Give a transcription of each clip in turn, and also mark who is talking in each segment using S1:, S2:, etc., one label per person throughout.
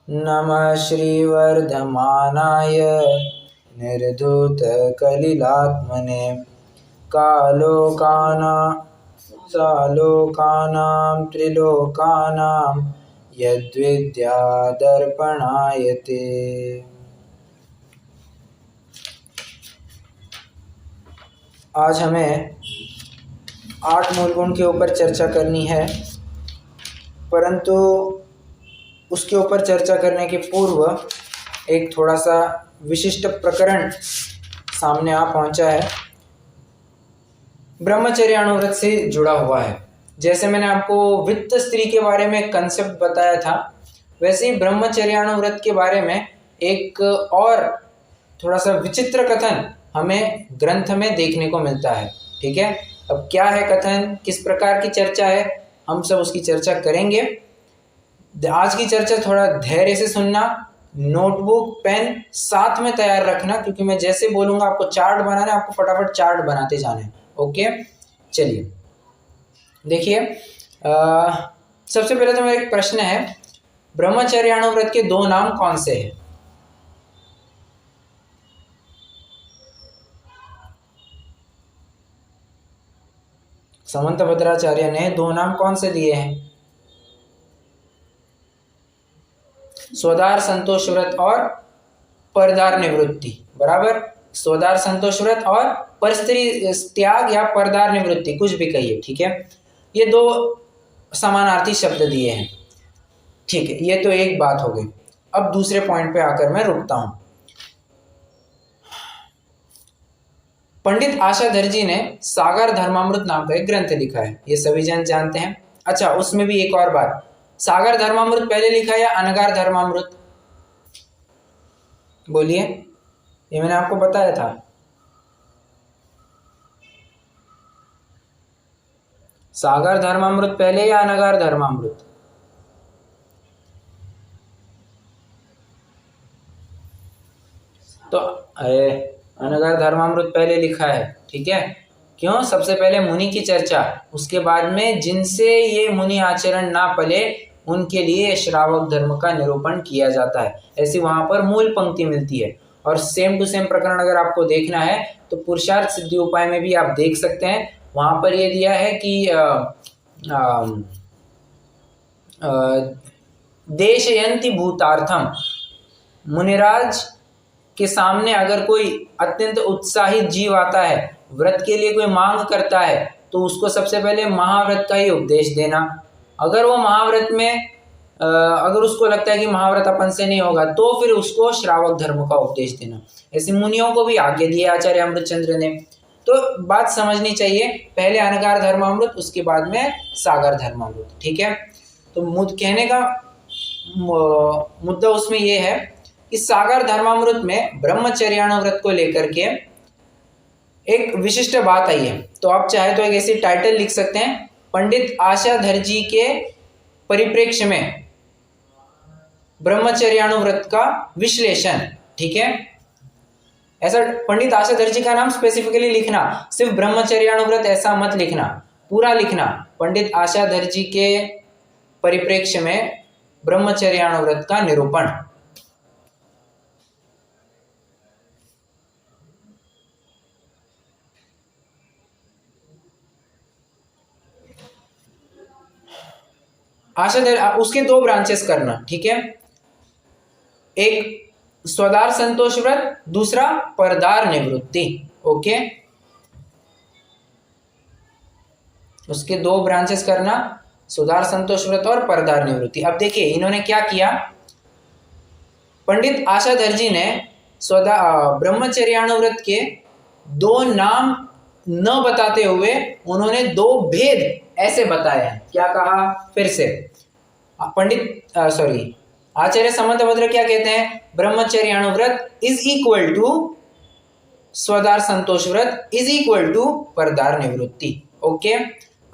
S1: नमः श्रीवर्धमानाय निर्धूतकलिलात्मने सालोकानां त्रिलोकानां यद्विद्यादर्पणाय ते। आज हमें 8 मूल गुण के ऊपर चर्चा करनी है, परंतु उसके ऊपर चर्चा करने के पूर्व एक थोड़ा सा विशिष्ट प्रकरण सामने आ पहुंचा है, ब्रह्मचर्यानुव्रत से जुड़ा हुआ है। जैसे मैंने आपको वित्त स्त्री के बारे में कंसेप्ट बताया था, वैसे ही ब्रह्मचर्यानुव्रत के बारे में एक और थोड़ा सा विचित्र कथन हमें ग्रंथ में देखने को मिलता है। ठीक है, अब क्या है कथन, किस प्रकार की चर्चा है, हम सब उसकी चर्चा करेंगे। आज की चर्चा थोड़ा धैर्य से सुनना, नोटबुक पेन साथ में तैयार रखना, क्योंकि मैं जैसे बोलूंगा आपको चार्ट बनाना है, आपको फटाफट चार्ट बनाते जाना है। ओके, चलिए देखिए, सबसे पहले तो मेरा एक प्रश्न है, ब्रह्मचर्यानुव्रत के 2 नाम कौन से हैं? समंत भद्राचार्य ने 2 नाम कौन से दिए हैं? स्वदार संतोष व्रत और परदार निवृत्ति। बराबर, स्वदार संतोष व्रत और परस्त्री त्याग या परदार निवृत्ति, कुछ भी कहिए। ठीक है, ये 2 समानार्थी शब्द दिए हैं। ठीक है, ये तो एक बात हो गई। अब दूसरे पॉइंट पे आकर मैं रुकता हूं। पंडित आशाधर जी ने सागर धर्मामृत नाम का एक ग्रंथ लिखा है, ये सभी जन जानते हैं। अच्छा, उसमें भी एक और बात, सागर धर्मामृत पहले लिखा या अनगार धर्मामृत? बोलिए, ये मैंने आपको बताया था। सागर धर्मामृत पहले या अनगार धर्मामृत? तो अनगार धर्मामृत पहले लिखा है। ठीक है, क्यों? सबसे पहले मुनि की चर्चा, उसके बाद में जिनसे ये मुनि आचरण ना पले उनके लिए श्रावक धर्म का निरूपण किया जाता है, ऐसी वहां पर मूल पंक्ति मिलती है। और सेम टू सेम प्रकरण अगर आपको देखना है तो पुरुषार्थ सिद्धि उपाय में भी आप देख सकते हैं, वहां पर ये दिया है कि देशयंति भूतार्थम, मुनिराज के सामने अगर कोई अत्यंत उत्साहित जीव आता है, व्रत के लिए कोई मांग करता है, तो उसको सबसे पहले महाव्रत का ही उपदेश देना। अगर वो महाव्रत में अगर उसको लगता है कि महाव्रत अपन से नहीं होगा, तो फिर उसको श्रावक धर्म का उपदेश देना। ऐसे मुनियों को भी आज्ञा दी आचार्य अमृतचंद्र ने। तो बात समझनी चाहिए, पहले अनगार धर्मामृत, उसके बाद में सागर धर्मामृत। ठीक है, तो कहने का मुद्दा उसमें यह है कि सागर धर्मामृत में ब्रह्मचर्यानुव्रत को लेकर के एक विशिष्ट बात आई है। तो आप चाहे तो एक ऐसी टाइटल लिख सकते हैं, पंडित आशाधर जी के परिप्रेक्ष्य में ब्रह्मचर्यानुव्रत का विश्लेषण। ठीक है, ऐसा पंडित आशाधर जी का नाम स्पेसिफिकली लिखना, सिर्फ ब्रह्मचर्यानुव्रत ऐसा मत लिखना, पूरा लिखना, पंडित आशाधर जी के परिप्रेक्ष्य में ब्रह्मचर्यानुव्रत का निरूपण। आशाधर, उसके 2 ब्रांचेस करना। ठीक है, एक स्वदार संतोष व्रत, दूसरा परदार निवृत्ति। ओके, उसके 2 ब्रांचेस करना, स्वदार संतोष व्रत और परदार निवृत्ति। अब देखिए इन्होंने क्या किया, पंडित आशाधर जी ने ब्रह्मचर्यानुव्रत के 2 नाम न बताते हुए उन्होंने 2 भेद ऐसे बताए हैं। क्या कहा? फिर से आचार्य समंतभद्र क्या कहते हैं? ब्रह्मचर्यानुव्रत इज इक्वल टू स्वदार संतोष व्रत इज इक्वल टू परदार निवृत्ति। ओके,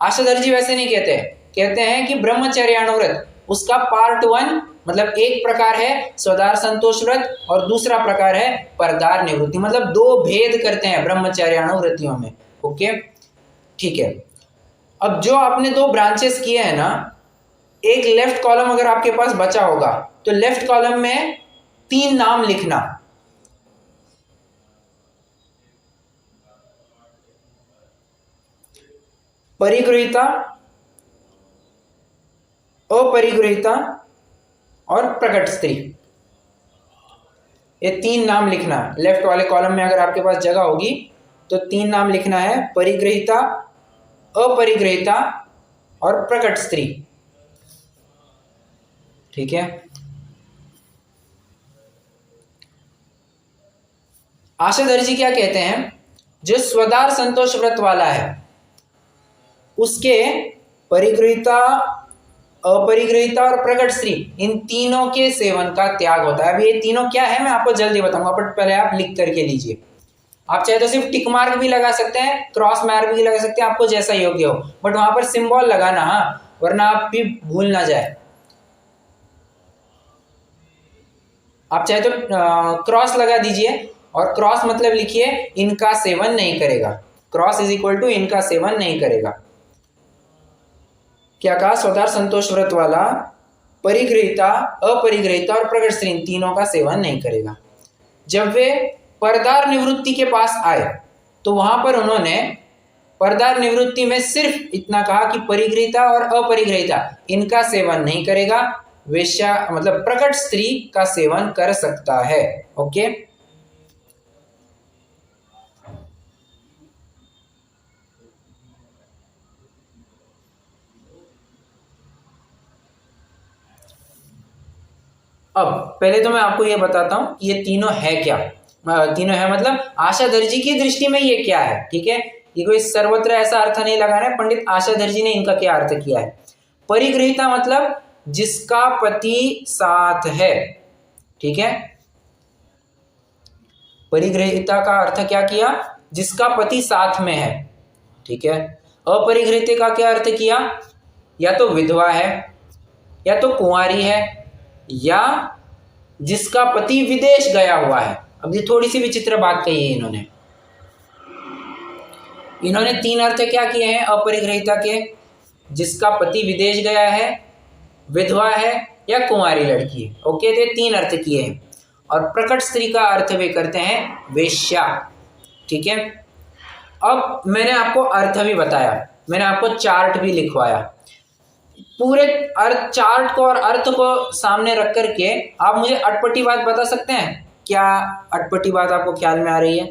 S1: आशाधर जी वैसे नहीं कहते, कहते हैं कि ब्रह्मचर्यानुव्रत उसका पार्ट 1, मतलब एक प्रकार है स्वदार संतोष व्रत और दूसरा प्रकार है परदार निवृत्ति, मतलब 2 भेद करते हैं ब्रह्मचर्यानुव्रतियों में। ओके, ठीक है। अब जो आपने 2 ब्रांचेस किए हैं ना, एक लेफ्ट कॉलम अगर आपके पास बचा होगा तो लेफ्ट कॉलम में 3 नाम लिखना। परिगृहीता, अपरिगृहीता और प्रकट स्त्री, ये 3 नाम लिखना। लेफ्ट वाले कॉलम में अगर आपके पास जगह होगी तो 3 नाम लिखना है, परिगृहीता, अपरिगृहीता और प्रकट स्त्री। ठीक है। आशाधर जी क्या कहते हैं, जो स्वदार संतोष व्रत वाला है उसके परिगृहीता, अपरिगृहीता और प्रकट स्त्री, इन तीनों के सेवन का त्याग होता है। अब ये तीनों क्या है मैं आपको जल्दी बताऊंगा, बट पहले आप लिख करके लीजिए। आप चाहे तो सिर्फ टिक मार्क भी लगा सकते हैं, क्रॉस मार्क भी लगा सकते हैं, आपको जैसा योग्य हो, बट वहां पर सिंबल लगाना, हाँ, वरना आप भी भूल ना जाए। आप चाहे तो क्रॉस लगा दीजिए और क्रॉस मतलब लिखिए इनका सेवन नहीं करेगा। क्रॉस इज इक्वल टू इनका सेवन नहीं करेगा। क्या कहा, स्वदार संतोष व्रत वाला परिगृहीता, अपरिगृहीता और प्रकट स्त्री, इन तीनों का सेवन नहीं करेगा। जब वे परदार निवृत्ति के पास आए तो वहां पर उन्होंने परदार निवृत्ति में सिर्फ इतना कहा कि परिगृहीता और अपरिगृहीता इनका सेवन नहीं करेगा, वेश्या मतलब प्रकट स्त्री का सेवन कर सकता है। ओके। अब पहले तो मैं आपको ये बताता हूं ये तीनों है क्या। तीनों है मतलब आशाधर जी की दृष्टि में ये क्या है। ठीक है, ये कोई सर्वत्र ऐसा अर्थ नहीं लगाना है, पंडित आशाधर जी ने इनका क्या अर्थ किया है। परिगृहीता मतलब जिसका पति साथ है। ठीक है, परिगृहीता का अर्थ क्या किया, जिसका पति साथ में है। ठीक है। अपरिगृहीता का क्या अर्थ किया, या तो विधवा है, या तो कुंवारी है, या जिसका पति विदेश गया हुआ है। अब ये थोड़ी सी विचित्र बात कही है इन्होंने 3 अर्थ क्या किए हैं अपरिगृहीता के, जिसका पति विदेश गया है, विधवा है या कुंवारी लड़की है। ओके, तो 3 अर्थ किए हैं। और प्रकट स्त्री का अर्थ वे करते हैं वेश्या। ठीक है। अब मैंने आपको अर्थ भी बताया, मैंने आपको चार्ट भी लिखवाया। पूरे अर्थ चार्ट को और अर्थ को सामने रख करके आप मुझे अटपटी बात बता सकते हैं, क्या अटपटी बात आपको ख्याल में आ रही है?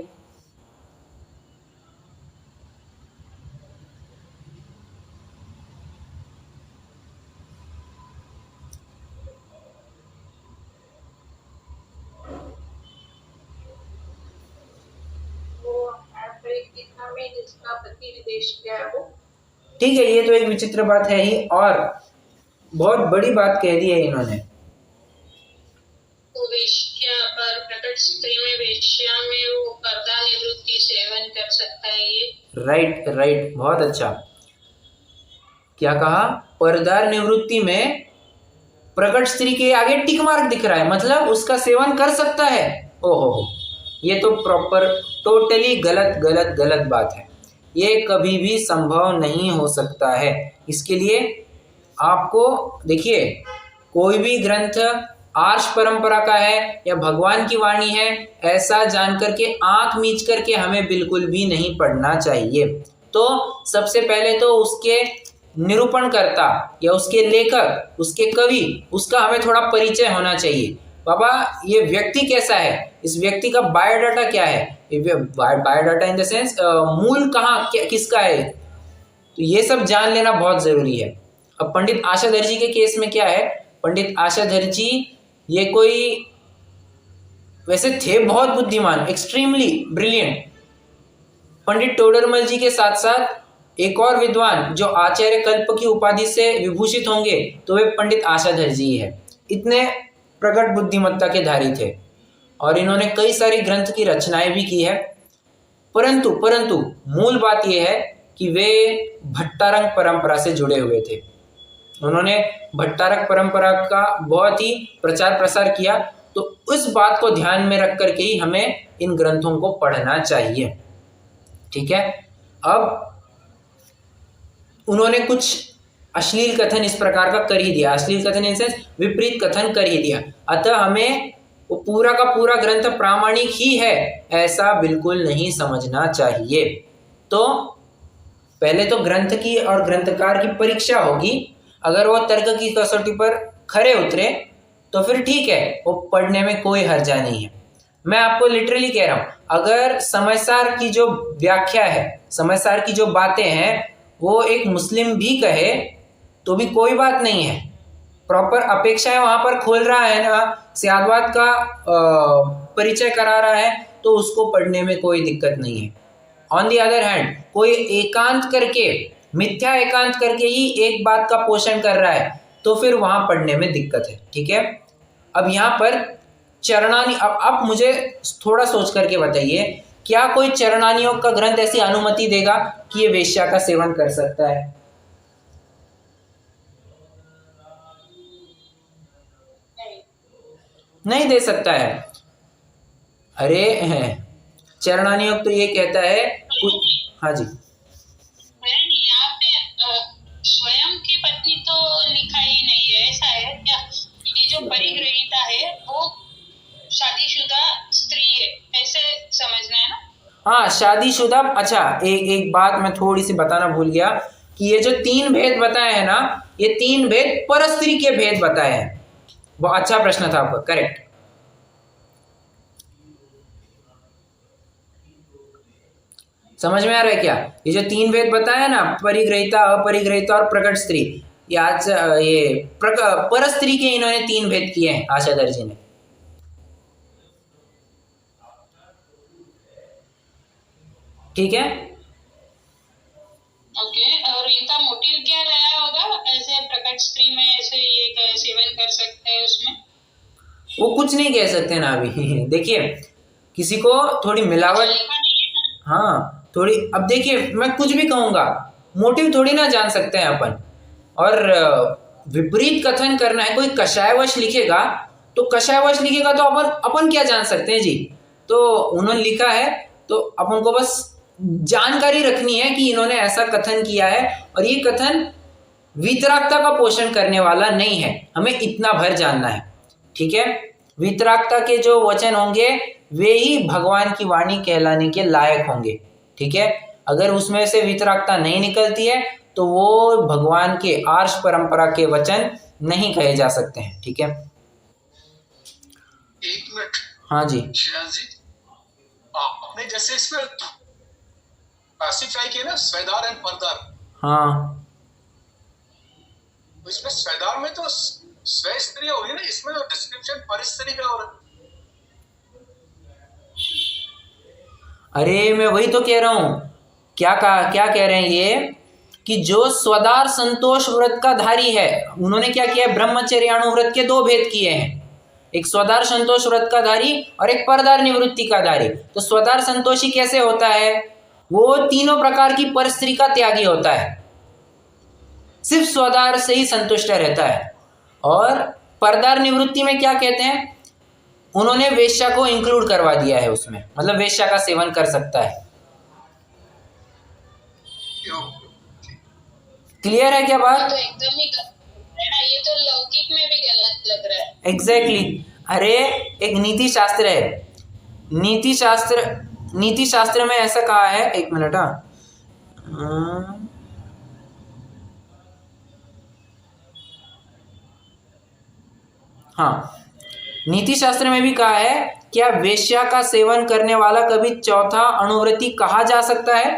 S2: जिसका पति विदेश गया है वो।
S1: ठीक है, ये तो एक विचित्र बात है ही, और बहुत बड़ी बात कह दी है इन्होंने।
S2: तो वेश्या पर प्रकट स्त्री में वेश्या में वो पर्दा निवृत्ति सेवन कर सकता है ये।
S1: राइट राइट, बहुत अच्छा। क्या कहा, पर्दार निवृत्ति में प्रकट स्त्री के आगे टिक मार्क दिख रहा है, मतलब उसका सेवन कर सकता है। ओहो, ये तो प्रॉपर टोटली गलत गलत गलत बात है। ये कभी भी संभव नहीं हो सकता है। इसके लिए आपको देखिए, कोई भी ग्रंथ आर्ष परंपरा का है या भगवान की वाणी है, ऐसा जान करके आंख मीच करके हमें बिल्कुल भी नहीं पढ़ना चाहिए। तो सबसे पहले तो उसके निरूपणकर्ता या उसके लेखक, उसके कवि, उसका हमें थोड़ा परिचय होना चाहिए। बाबा ये व्यक्ति कैसा है, इस व्यक्ति का बायोडाटा क्या है, बायोडाटा इन द सेंस मूल कहाँ किसका है, तो ये सब जान लेना बहुत जरूरी है। अब पंडित आशाधर जी के केस में क्या है, पंडित आशाधर जी ये कोई वैसे थे बहुत बुद्धिमान, एक्सट्रीमली ब्रिलियंट। पंडित टोडरमल जी के साथ साथ एक और विद्वान जो आचार्य कल्प की उपाधि से विभूषित होंगे तो वे पंडित आशाधर जी है। इतने प्रगट बुद्धिमत्ता के धारी थे और इन्होंने कई सारी ग्रंथ की रचनाएं भी की है। परंतु मूल बात यह है कि वे भट्टारंग परंपरा से जुड़े हुए थे। उन्होंने भट्टारक परंपरा का बहुत ही प्रचार प्रसार किया, तो उस बात को ध्यान में रख करके ही हमें इन ग्रंथों को पढ़ना चाहिए। ठीक है। अब उन्होंने कुछ अश्लील कथन इस प्रकार का कर ही दिया, अश्लील कथन इन सेंस विपरीत कथन कर ही दिया। अतः हमें वो पूरा का पूरा ग्रंथ प्रामाणिक ही है ऐसा बिल्कुल नहीं समझना चाहिए। तो पहले तो ग्रंथ की और ग्रंथकार की परीक्षा होगी, अगर वो तर्क की कसौटी पर खरे उतरे तो फिर ठीक है, वो पढ़ने में कोई हर्जा नहीं है। मैं आपको लिटरली कह रहा हूँ, अगर समयसार की जो व्याख्या है, समयसार की जो बातें हैं, वो एक मुस्लिम भी कहे तो भी कोई बात नहीं है, प्रॉपर अपेक्षाएं वहां पर खोल रहा है ना, स्यादवाद का परिचय करा रहा है, तो उसको पढ़ने में कोई दिक्कत नहीं है। ऑन दी अदर हैंड कोई एकांत करके, मिथ्या एकांत करके ही एक बात का पोषण कर रहा है, तो फिर वहां पढ़ने में दिक्कत है। ठीक है, अब यहाँ पर चरणानी, अब आप मुझे थोड़ा सोच करके बताइए, क्या कोई चरणानियोग का ग्रंथ ऐसी अनुमति देगा कि ये वेश्या का सेवन कर सकता है? नहीं दे सकता है। अरे चरणानियोग तो ये कहता है हाँ जी,
S2: यहाँ पे स्वयं की पत्नी तो लिखा ही नहीं है, ऐसा है क्या? ये जो परिग्रहिता है वो शादीशुदा स्त्री है, ऐसे समझना है ना?
S1: हाँ शादीशुदा। अच्छा, एक बात मैं थोड़ी सी बताना भूल गया कि ये जो 3 भेद बताए हैं ना, ये 3 भेद परस्त्री के भेद बताए हैं। बहुत अच्छा प्रश्न था आपका, करेक्ट। समझ में आ रहा है क्या? ये जो 3 भेद बताया ना, परिग्रहिता, अपरिग्रहिता और प्रकट स्त्री, ये आज ये परस्त्री के इन्होंने 3 भेद किए हैं आशाधर जी ने। ठीक है,
S2: ओके, और इनका मोटिव क्या रहा होगा, ऐसे प्रकट स्त्री में ऐसे ये सेवन कर सकते हैं? उसमें
S1: वो कुछ नहीं कह सकते ना अभी देखिए, किसी को थोड़ी मिलावट, हाँ थोड़ी, अब देखिए मैं कुछ भी कहूंगा, मोटिव थोड़ी ना जान सकते हैं अपन। और विपरीत कथन करना है, कोई कषायवश लिखेगा तो कषायवश लिखेगा तो अपन क्या जान सकते हैं जी? तो उन्होंने लिखा है तो अपन को बस जानकारी रखनी है कि इन्होंने ऐसा कथन किया है, और ये कथन वीतरागता का पोषण करने वाला नहीं है, हमें इतना भर जानना है। ठीक है, वीतरागता के जो वचन होंगे वे ही भगवान की वाणी कहलाने के लायक होंगे। ठीक है, अगर उसमें से वीतरागता नहीं निकलती है तो वो भगवान के आर्ष परंपरा के वचन नहीं कहे जा सकते हैं। ठीक है,
S3: एक मिनट।
S1: हाँ जी,
S3: जी आपने जैसे इसमें क्लासिफाई किया ना, स्वेदार एंड परदार,
S1: हाँ
S3: तो इसमें स्वेदार में तो स्वे स्त्री होगी ना, इसमें तो डिस्क्रिप्शन परिस्त्री का हो रहा है।
S1: अरे मैं वही तो कह रहा हूं, क्या कह रहे हैं ये, कि जो स्वदार संतोष व्रत का धारी है, उन्होंने क्या किया, ब्रह्मचर्याणु व्रत के 2 भेद किए हैं, एक स्वदार संतोष व्रत का धारी और एक परदार निवृत्ति का धारी। तो स्वदार संतोषी कैसे होता है? वो तीनों प्रकार की परस्त्री का त्यागी होता है, सिर्फ स्वदार से ही संतुष्ट रहता है। और परदार निवृत्ति में क्या कहते हैं, उन्होंने वेश्या को इंक्लूड करवा दिया है उसमें, मतलब वेश्या का सेवन कर सकता है। क्लियर है क्या बात?
S2: तो एकदम ही ये तो लौकिक में भी गलत लग रहा है।
S1: एग्जैक्टली। अरे एक नीति शास्त्र है, नीति शास्त्र में ऐसा कहा है, एक मिनट, हाँ नीति शास्त्र में भी कहा है, क्या वेश्या का सेवन करने वाला कभी चौथा अनुव्रती कहा जा सकता है?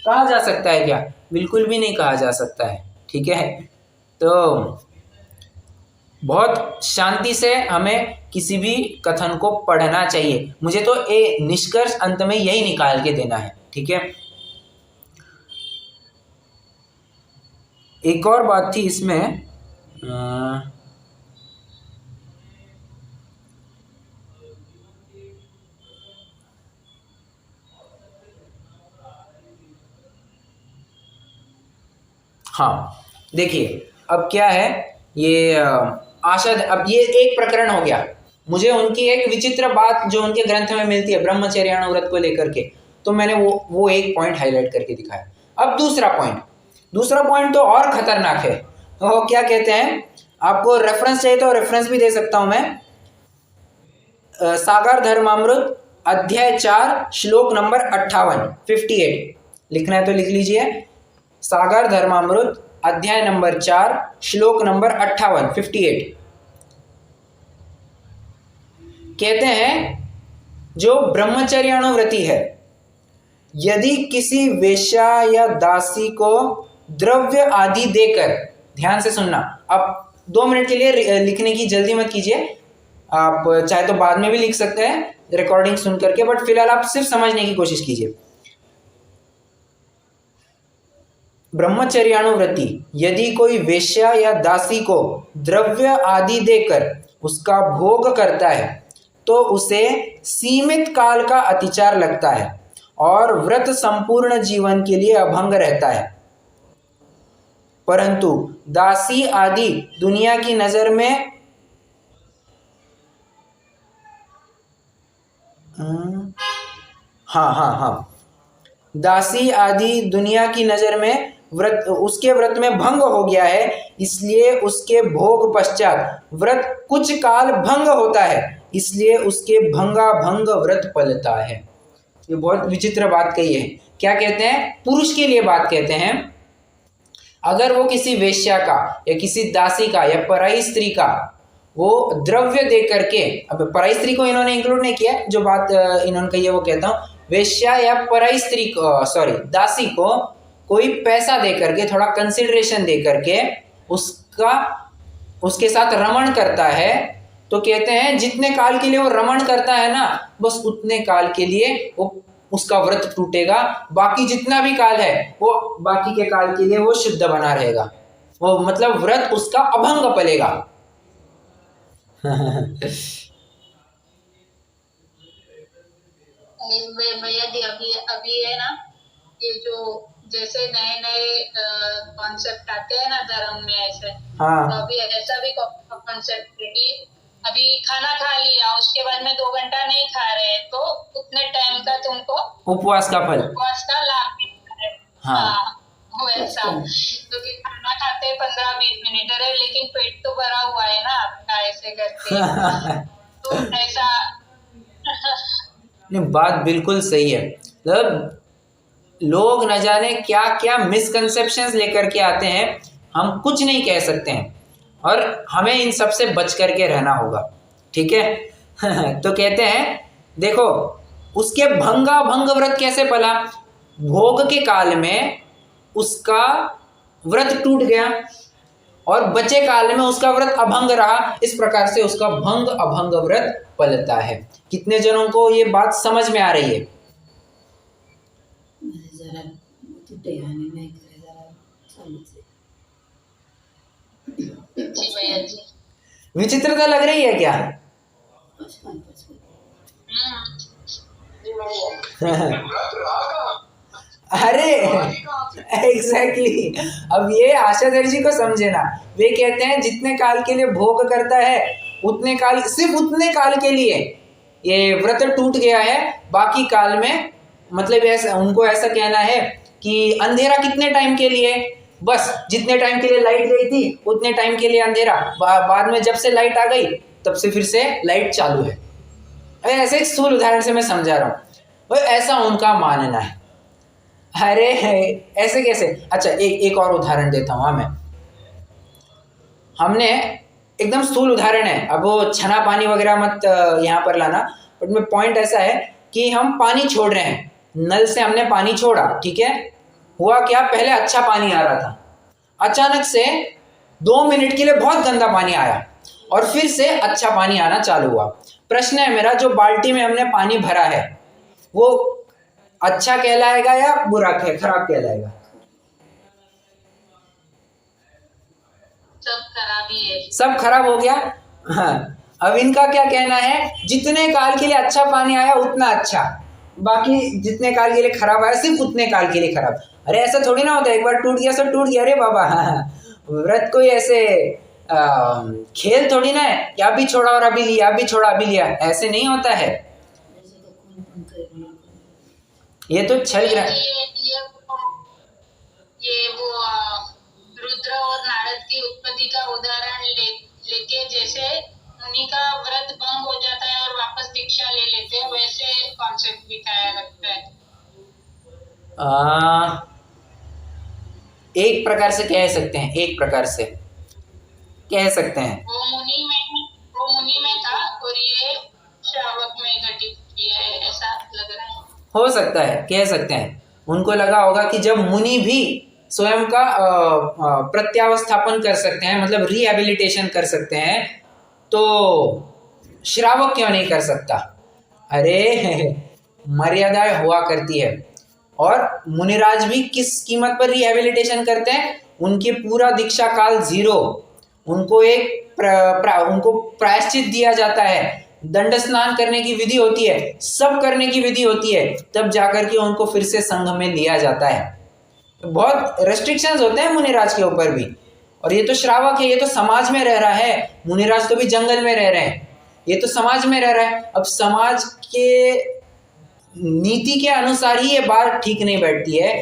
S1: कहा जा सकता है क्या? बिल्कुल भी नहीं कहा जा सकता है। ठीक है, तो बहुत शांति से हमें किसी भी कथन को पढ़ना चाहिए। मुझे तो निष्कर्ष अंत में यही निकाल के देना है। ठीक है, एक और बात थी इसमें, हाँ देखिए, अब क्या है ये आशा, अब ये एक प्रकरण हो गया। मुझे उनकी एक विचित्र बात जो उनके ग्रंथ में मिलती है ब्रह्मचर्याणु व्रत को लेकर के, तो मैंने वो एक पॉइंट हाईलाइट करके दिखाया। अब दूसरा पॉइंट, दूसरा पॉइंट तो और खतरनाक है। वो क्या कहते हैं, आपको रेफरेंस चाहिए तो रेफरेंस भी दे सकता हूं मैं। सागर धर्मामृत अध्याय 4 श्लोक नंबर 58 लिखना है तो लिख लीजिए। सागर धर्मामृत अध्याय नंबर 4 श्लोक नंबर 58 कहते हैं, जो ब्रह्मचर्यानुव्रति है यदि किसी वेश्या या दासी को द्रव्य आदि देकर, ध्यान से सुनना, अब 2 मिनट के लिए लिखने की जल्दी मत कीजिए, आप चाहे तो बाद में भी लिख सकते हैं रिकॉर्डिंग सुन करके, बट फिलहाल आप सिर्फ समझने की कोशिश कीजिए। ब्रह्मचर्यानुव्रति, यदि कोई वेश्या या दासी को द्रव्य आदि देकर उसका भोग करता है तो उसे सीमित काल का अतिचार लगता है और व्रत संपूर्ण जीवन के लिए अभंग रहता है। परंतु दासी आदि दुनिया की नजर में दासी आदि दुनिया की नजर में व्रत, उसके व्रत में भंग हो गया है, इसलिए उसके भोग पश्चात व्रत कुछ काल भंग होता है, इसलिए उसके भंगा भंग व्रत फलता है। ये बहुत विचित्र बात कही है। क्या कहते हैं, पुरुष के लिए बात कहते हैं, अगर वो किसी वेश्या का या किसी दासी का या पराई स्त्री का वो द्रव्य दे करके, अब पराई स्त्री को इन्होंने इंक्लूड नहीं किया, जो बात इन्होंने कही है वो कहता हूँ, वेश्या या पराई स्त्री को, सॉरी दासी को कोई पैसा दे करके, थोड़ा कंसिडरेशन दे करके उसके साथ रमण करता है, तो कहते हैं जितने काल के लिए वो रमण करता है ना, बस उतने काल के लिए वो उसका व्रत टूटेगा, बाकी जितना भी काल है वो बाकी के काल के लिए वो शुद्ध बना रहेगा, वो मतलब व्रत उसका अभंग पलेगा।
S2: भैया जी, अभी है ना, ये जो जैसे नए नए कॉन्सेप्ट आते हैं ना धर्म में ऐसे,
S1: हाँ।
S2: तो अभी ऐसा भी कॉन्सेप्ट है कि अभी खाना खा लिया, उसके बाद में 2 घंटा नहीं खा रहे तो उतने टाइम का तुमको
S1: उपवास का फल,
S2: उपवास का लाभ मिलता है।
S1: हाँ।
S2: वो ऐसा, क्योंकि खाना खाते 15-20 मिनट है, लेकिन पेट तो भरा हुआ है ना आपका, ऐसे करके तो ऐसा
S1: नहीं, बात बिल्कुल सही है। मतलब लोग न जाने क्या क्या मिसकंसेप्शंस लेकर के आते हैं, हम कुछ नहीं कह सकते हैं और हमें इन सब से बच करके रहना होगा, ठीक है। तो कहते हैं, देखो उसके भंगा भंग व्रत कैसे पला, भोग के काल में उसका व्रत टूट गया और बचे काल में उसका व्रत अभंग रहा, इस प्रकार से उसका भंग अभंग व्रत पलता है। कितने जनों को ये बात समझ में आ रही है? विचित्रता लग रही है क्या? अरे एग्जैक्टली, अब ये आशाधर जी को समझे ना, वे कहते हैं जितने काल के लिए भोग करता है उतने काल, सिर्फ उतने काल के लिए ये व्रत टूट गया है, बाकी काल में मतलब ऐसा उनको ऐसा कहना है कि अंधेरा कितने टाइम के लिए, बस जितने टाइम के लिए लाइट गई थी उतने टाइम के लिए अंधेरा, बाद में जब से लाइट आ गई तब से फिर से लाइट चालू है। ऐसे एक स्थूल उदाहरण से मैं समझा रहा हूँ, ऐसा उनका मानना है। अरे ऐसे कैसे? अच्छा एक और उदाहरण देता हूँ। मैं हमने एकदम स्थूल उदाहरण है, अब वो छना पानी वगैरह मत यहाँ पर लाना, बट में पॉइंट ऐसा है कि हम पानी छोड़ रहे हैं, नल से हमने पानी छोड़ा, ठीक है, हुआ क्या, पहले अच्छा पानी आ रहा था, अचानक से 2 मिनट के लिए बहुत गंदा पानी आया और फिर से अच्छा पानी आना चालू हुआ। प्रश्न है मेरा, जो बाल्टी में हमने पानी भरा है वो अच्छा कहलाएगा या बुरा खराब कहलाएगा?
S2: सब खराब ही है, सब
S1: खराब हो गया। हाँ, अब इनका क्या कहना है, जितने काल के लिए अच्छा पानी आया उतना अच्छा, बाकी जितने काल के लिए खराब आया सिर्फ उतने काल के लिए खराब। अरे ऐसा थोड़ी ना होता है, एक बार टूट गया सब टूट गया। अरे बाबा, व्रत कोई ऐसे खेल थोड़ी ना है कि अभी छोड़ा और अभी लिया, अभी छोड़ा अभी लिया, ऐसे नहीं होता है। ये तो छल
S2: ये वो रुद्र और नारद की उत्पत्ति का उदाहरण लेके जैसे मुनि का व्रत भंग हो जाता है और वापस दीक्षा ले लेते हैं, वैसे कॉन्सेप्ट दिखाया लगता है।
S1: एक प्रकार से कह सकते हैं, एक प्रकार से कह सकते हैं।
S2: वो मुनि में था और ये श्रावक में घटित किया है, ऐसा लग रहा है।
S1: हो सकता है, कह सकते हैं। उनको लगा होगा कि जब मुनि भी स्वयं का प्रत्यावस्थापन कर सकते हैं, मतलब रिहेबिलिटेशन कर सकते हैं, तो श्रावक क्यों नहीं कर सकता। अरे मर्यादाएं हुआ करती है। और मुनिराज भी किस कीमत पर रिहेबिलिटेशन करते हैं, उनके पूरा दीक्षा काल 0, उनको एक उनको प्रायश्चित दिया जाता है, दंड स्नान करने की विधि होती है, सब करने की विधि होती है, तब जाकर के उनको फिर से संघ में लिया जाता है। बहुत रेस्ट्रिक्शंस होते हैं मुनिराज के ऊपर भी। और ये तो श्रावक है, ये तो समाज में रह रहा है, मुनिराज तो भी जंगल में रह रहे हैं, ये तो समाज में रह रहा है। अब समाज के नीति के अनुसार ही ये बात ठीक नहीं बैठती है।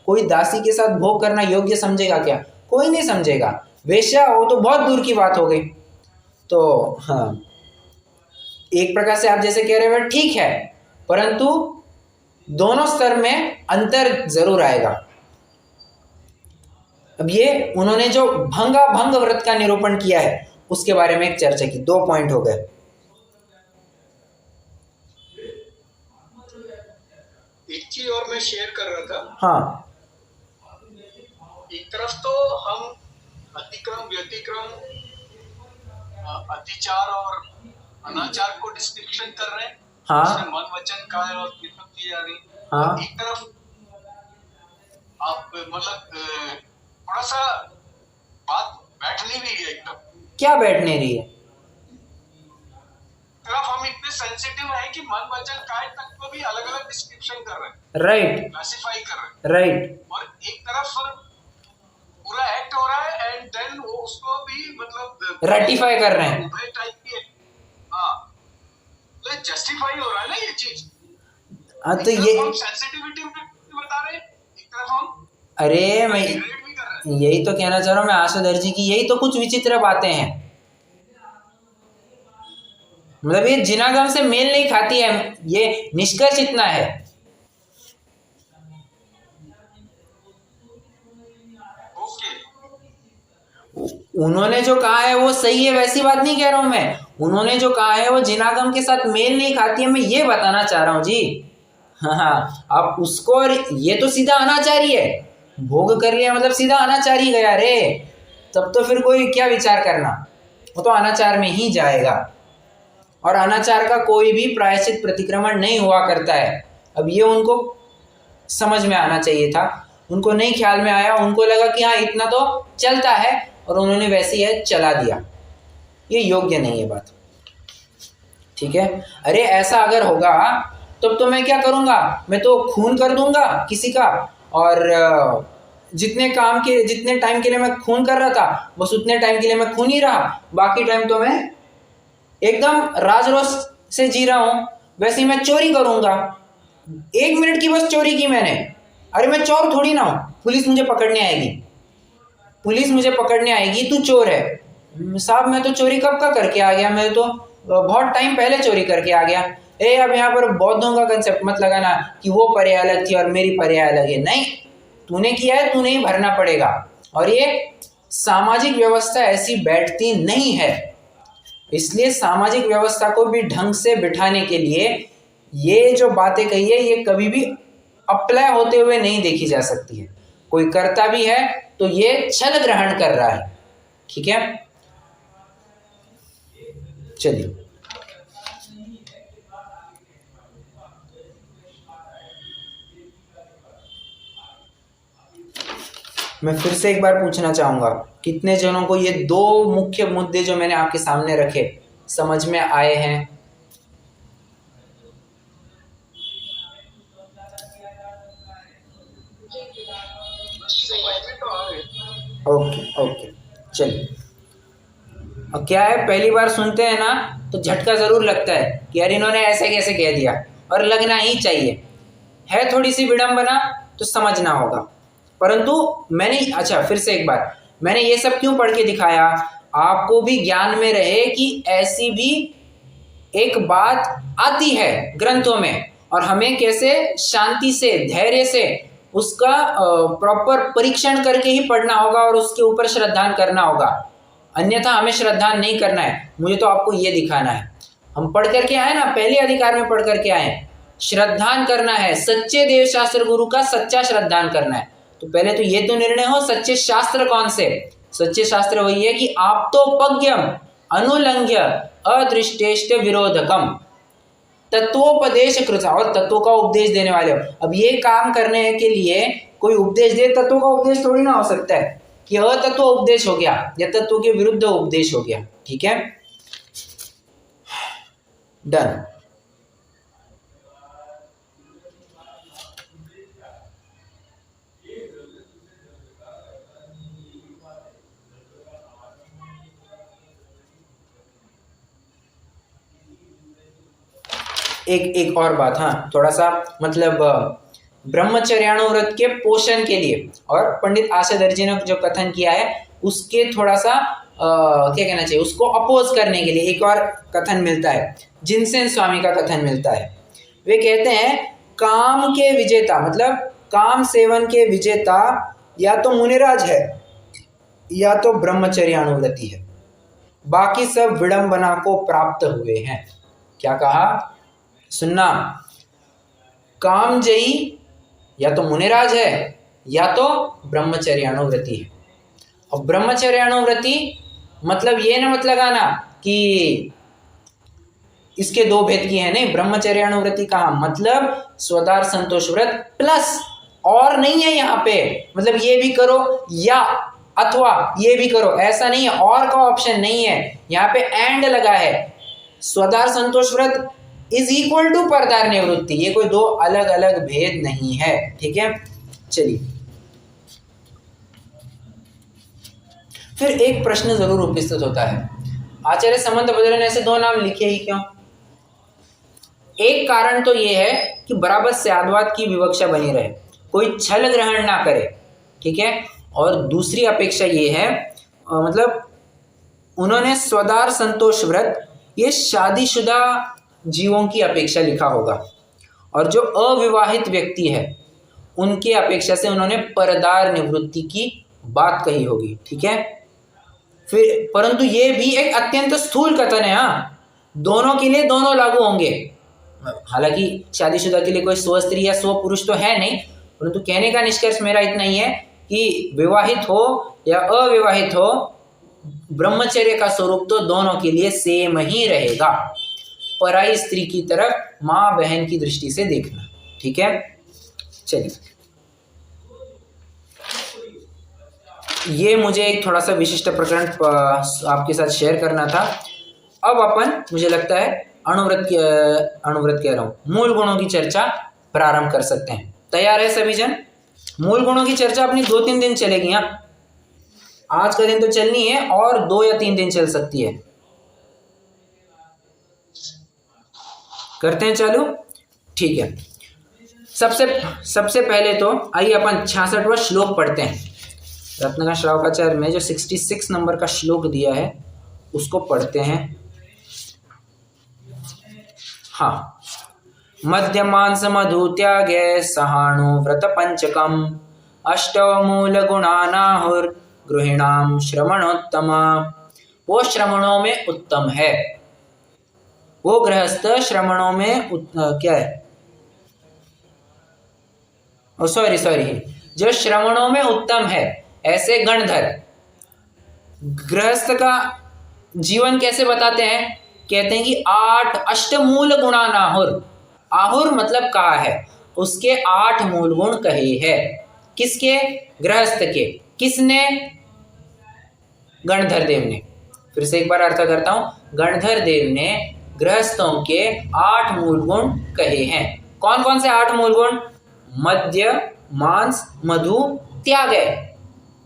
S1: कोई दासी के साथ भोग करना योग्य समझेगा क्या? कोई नहीं समझेगा। वेश्या वो तो बहुत दूर की बात हो गई। तो हाँ, एक प्रकार से आप जैसे कह रहे हो ठीक है, परंतु दोनों स्तर में अंतर जरूर आएगा। अब ये उन्होंने जो भंग व्रत का निरूपण किया है उसके बारे में एक चर्चा की, 2 पॉइंट हो गए।
S3: एक चीज और मैं शेयर कर रहा था।
S1: हाँ,
S3: एक तरफ तो हम अतिक्रम, व्यतिक्रम, अतिचार और अनाचार को डिस्क्रिप्शन कर रहे हैं।
S1: हाँ,
S3: उसमें मन, वचन, काय और क्रिया की जा रही।
S1: हाँ,
S3: एक तरफ आप मतलब थोड़ा सा बात बैठ नहीं रही है एकदम।
S1: क्या बैठ नहीं रही है?
S3: तरफ हम इतने सेंसिटिव है कि मन, वचन, काय तक को भी अलग अलग डिस्क्रिप्शन कर रहे हैं,
S1: राइट,
S3: क्लासिफाई कर रहे हैं।
S1: राइट।
S3: और एक तरफ पूरा एक्ट हो रहा है एंड देन वो उसको भी मतलब
S1: रेटिफाई कर रहे हैं।
S3: टाइप की। हाँ, तो जस्टिफाई हो रहा है ना ये चीज।
S1: हाँ, तो ये
S3: हम सेंसिटिविटी बता रहे हैं, एक तरफ हम
S1: अरे मैं
S3: रिलेट भी कर रहे हैं।
S1: यही तो कहना चाह रहा हूँ मैं आशुधर जी की, यही तो कुछ विचित्र बातें हैं। मतलब ये जिनागम से मेल नहीं खाती है, ये निष्कर्ष इतना है। उन्होंने जो कहा है वो सही है, वैसी बात नहीं कह रहा हूं मैं। उन्होंने जो कहा है वो जिनागम के साथ मेल नहीं खाती है, मैं ये बताना चाह रहा हूं जी। हाँ, अब उसको, ये तो सीधा अनाचारी है। भोग कर लिया मतलब सीधा अनाचारी गया रे। तब तो फिर कोई क्या विचार करना, वो तो अनाचार में ही जाएगा। और अनाचार का कोई भी प्रायश्चित प्रतिक्रमण नहीं हुआ करता है। अब ये उनको समझ में आना चाहिए था, उनको नहीं ख्याल में आया। उनको लगा कि हाँ इतना तो चलता है, और उन्होंने वैसे ही चला दिया। ये योग्य नहीं है बात, ठीक है। अरे ऐसा अगर होगा तब तो मैं क्या करूँगा, मैं तो खून कर दूंगा किसी का। और जितने टाइम के लिए मैं खून कर रहा था बस उतने टाइम के लिए मैं खून ही रहा, बाकी टाइम तो मैं एकदम राजरोष से जी रहा हूँ। वैसे ही मैं चोरी करूँगा, 1 मिनट की बस चोरी की मैंने, अरे मैं चोर थोड़ी ना हूँ, पुलिस मुझे पकड़ने आएगी, तू चोर है। साहब मैं तो चोरी कब का करके आ गया, मैं तो बहुत टाइम पहले चोरी करके आ गया। अब यहाँ पर बौद्धों का कंसेप्ट मत लगाना कि वो पर्याय अलग थी और मेरी पर्याय अलग है। नहीं, तूने किया है, तूने ही भरना पड़ेगा। और ये सामाजिक व्यवस्था ऐसी बैठती नहीं है। इसलिए सामाजिक व्यवस्था को भी ढंग से बिठाने के लिए ये जो बातें कही है ये कभी भी अप्लाई होते हुए नहीं देखी जा सकती है। कोई करता भी है तो ये छल ग्रहण कर रहा है, ठीक है। चलिए, मैं फिर से एक बार पूछना चाहूंगा, कितने जनों को ये 2 मुख्य मुद्दे जो मैंने आपके सामने रखे समझ में आए हैं? ओके, चलिए। अब क्या है, पहली बार सुनते हैं ना तो झटका जरूर लगता है कि यार इन्होंने ऐसे कैसे कह दिया, और लगना ही चाहिए। है थोड़ी सी विडंबना तो समझना होगा। परंतु मैंने, अच्छा फिर से एक बार, मैंने ये सब क्यों पढ़ के दिखाया, आपको भी ज्ञान में रहे कि ऐसी भी एक बात आती है ग्रंथों में, और हमें कैसे शांति से, धैर्य से उसका प्रॉपर परीक्षण करके ही पढ़ना होगा और उसके ऊपर श्रद्धान करना होगा, अन्यथा हमें श्रद्धान नहीं करना है। मुझे तो आपको ये दिखाना है। हम पढ़ करके आए ना, पहले अधिकार में पढ़ करके आए, श्रद्धान करना है, सच्चे देव शास्त्र गुरु का सच्चा श्रद्धान करना है। तो पहले तो ये तो निर्णय हो, सच्चे शास्त्र कौन से? सच्चे शास्त्र वही है कि आप तो पज्ञम अनुलंघ्य अदृष्टेष्ट विरोधकम तत्वोपदेश कृत, और तत्वों का उपदेश देने वाले हो। अब ये काम करने के लिए कोई उपदेश दे, तत्वों का उपदेश थोड़ी ना हो सकता है कि अतत्व उपदेश हो गया या तत्वों के विरुद्ध उपदेश हो गया। ठीक है, डन। एक और बात, हाँ थोड़ा सा मतलब ब्रह्मचर्याणुव्रत के पोषण के लिए, और पंडित आशा जी ने जो कथन किया है उसके थोड़ा सा क्या कहना चाहिए, उसको अपोज करने के लिए एक और कथन मिलता है, जिनसेन स्वामी का कथन मिलता है। वे कहते हैं काम के विजेता, मतलब काम सेवन के विजेता या तो मुनिराज है या तो ब्रह्मचर्याणुव्रति है, बाकी सब विडंबना को प्राप्त हुए हैं। क्या कहा, सुनना, कामजयी या तो मुनिराज है या तो ब्रह्मचर्याणुव्रति है। और ब्रह्मचर्याणुव्रति मतलब ये ना मत लगाना कि इसके दो भेद की है, नहीं। ब्रह्मचर्याणुव्रति कहा मतलब स्वदार संतोष व्रत प्लस और नहीं है यहाँ पे, मतलब ये भी करो या अथवा ये भी करो, ऐसा नहीं है, और का ऑप्शन नहीं है यहाँ पे, एंड लगा है। स्वदार संतोष व्रत इज इक्वल टू परदार निवृत्ति, ये कोई दो अलग अलग भेद नहीं है। ठीक है, चलिए फिर एक प्रश्न जरूर उपस्थित होता है, आचार्य समंत भद्र ने ऐसे दो नाम लिखे ही क्यों? एक कारण तो ये है कि बराबर स्याद्वाद की विवक्षा बनी रहे, कोई छल ग्रहण ना करे। ठीक है, और दूसरी अपेक्षा ये है, मतलब उन्होंने स्वदार संतोष व्रत ये शादीशुदा जीवों की अपेक्षा लिखा होगा, और जो अविवाहित व्यक्ति है उनकी अपेक्षा से उन्होंने परदार निवृत्ति की बात कही होगी। ठीक है, फिर परंतु ये भी एक अत्यंत स्थूल कथन है, हाँ दोनों के लिए दोनों लागू होंगे। हालांकि शादीशुदा के लिए कोई स्व स्त्री या स्व पुरुष तो है नहीं, परंतु कहने का निष्कर्ष मेरा इतना ही है कि विवाहित हो या अविवाहित हो, ब्रह्मचर्य का स्वरूप तो दोनों के लिए सेम ही रहेगा, पराई स्त्री की तरफ माँ बहन की दृष्टि से देखना। ठीक है, चलिए ये मुझे एक थोड़ा सा विशिष्ट प्रकरण आपके साथ शेयर करना था। अब अपन, मुझे लगता है अणुव्रत कह रहा हूँ, मूल गुणों की चर्चा प्रारंभ कर सकते हैं। तैयार है सभी जन? मूल गुणों की चर्चा अपनी 2-3 दिन चलेगी, हाँ आज का दिन तो चलनी है और 2 या 3 दिन चल सकती है। करते हैं चालू? ठीक है, सबसे पहले तो आइए अपन 66वां श्लोक पढ़ते हैं। रत्नका श्रावकाचार्य में जो 66 नंबर का श्लोक दिया है उसको पढ़ते हैं। हाँ, मध्यमांस मधु त्यागे सहाणु व्रत पंचकम अष्टव मूल गुणानाहुर गृहिणाम श्रवणोत्तमा। वो श्रवणों में उत्तम है, वो गृहस्थ श्रवणों में क्या है, सॉरी, जो श्रवणों में उत्तम है, ऐसे गणधर। गृहस्थ का जीवन कैसे बताते हैं? कहते हैं कि 8 अष्टमूल गुणानाहुर, आहुर मतलब कहा है, उसके 8 मूल गुण कहे हैं। किसके? गृहस्थ के। किसने? गणधर देव ने। फिर से एक बार अर्थ करता हूं, गणधर देव ने गृहस्थों के 8 मूल गुण कहे हैं। कौन कौन से 8 मूल गुण? मद्य, मांस, मधु, त्याग।